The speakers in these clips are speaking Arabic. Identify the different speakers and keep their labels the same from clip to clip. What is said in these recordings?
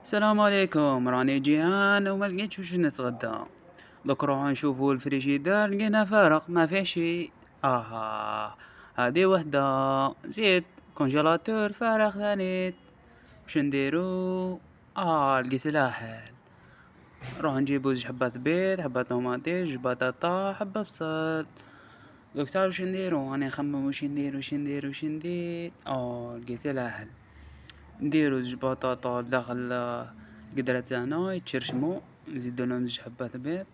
Speaker 1: السلام عليكم، راني جيعان وما لقيتش وش نتغدى. دوك نروحو نشوفو الفريجيدار لقيناه فارغ ما فيه شي. هادي وحدة. زيد كونجيلاتور فارغ ثاني. وش نديرو؟ لقيت لاحل. نروح نجيبو زوج حبات بيض، حبة طوماطيش، زوج بطاطا، حبة بصل. دوك تعرف وش نديرو؟ راني نخمم وش ندير. لقيت لاحل. نديرو زوج بطاطا داخل القدرة تاعنا يتشرشمو، نزيدولهم زوج حبات بيض.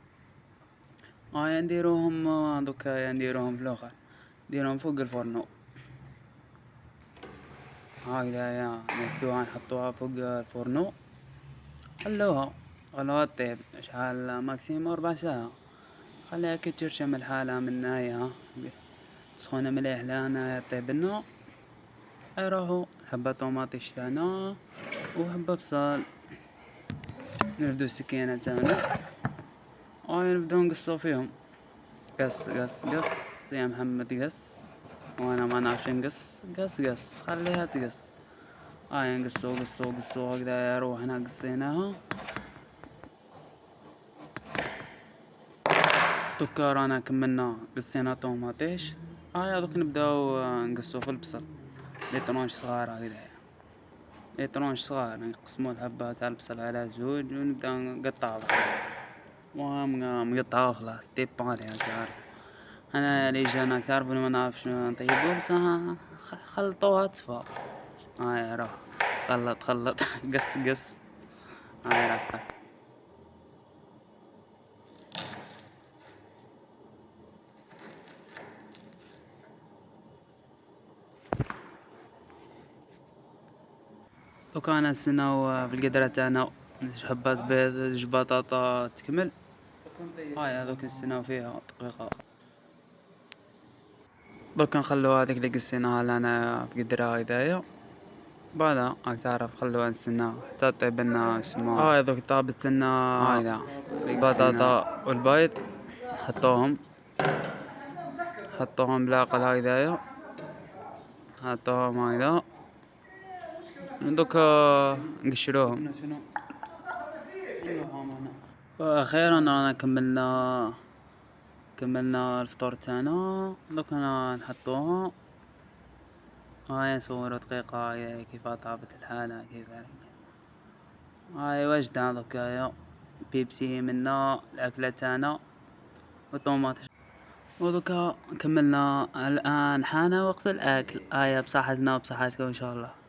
Speaker 1: نديروهم دوكا نديروهم في الاخر، نديروهم فوق الفرنو هكذايا، نردوها نحطوها فوق الفرنو، خلوها طيب شحال ماكسيموم 4 ساعة. خليها كي تشرشم الحالة من هنايا تسخن مليح لهنا طيبنا. راهو حبة طوماطيش تاعنا وحبة بصل، نردو السكينة تاعنا نبداو نقصو فيهم. قص قص قص يا محمد قص، وانا ما نعرفش نقص. قص خليها تقص. نقصو هكذا، روحنا قصيناها. دوكا رانا كملنا قصينا طوماطيش. دوك نبداو نقصو في البصل لي طرونش صغار هكذا، لي طرونش صغار نقسمو الحبة تاع البصل على زوج ونبدا نقطعو. مقطعو خلاص ديباري تعرف. انا لي جانا تعرف ما نعرفش نطيبو بصح خلطوها تصفى. راه خلط قص. راه دوكا نستناو في القدرة تاعنا زوج حبات بيض، زوج بطاطا تكمل. دوك نستناو فيها دقيقة. دوكا نخلو هذيك اللي قصيناها لنا في قدرة هدايا. بعدها تعرف خلوها نستناو حتى طيب لنا سمو. دوك طابت لنا هكذا البطاطا والبيض. حطوهم بلاقل هكذايا، حطوهم هكذا. دوكا نقشروهم. واخيرا رانا كملنا الفطور تاعنا. دوكا نحطوها نصورو دقيقة كيف طابت الحالة كيف. واجدة دوكا بيبسي منا الأكلة تاعنا وطوماطيش. ودوكا كملنا الآن حان وقت الأكل. بصحتنا وبصحتكم إن شاء الله.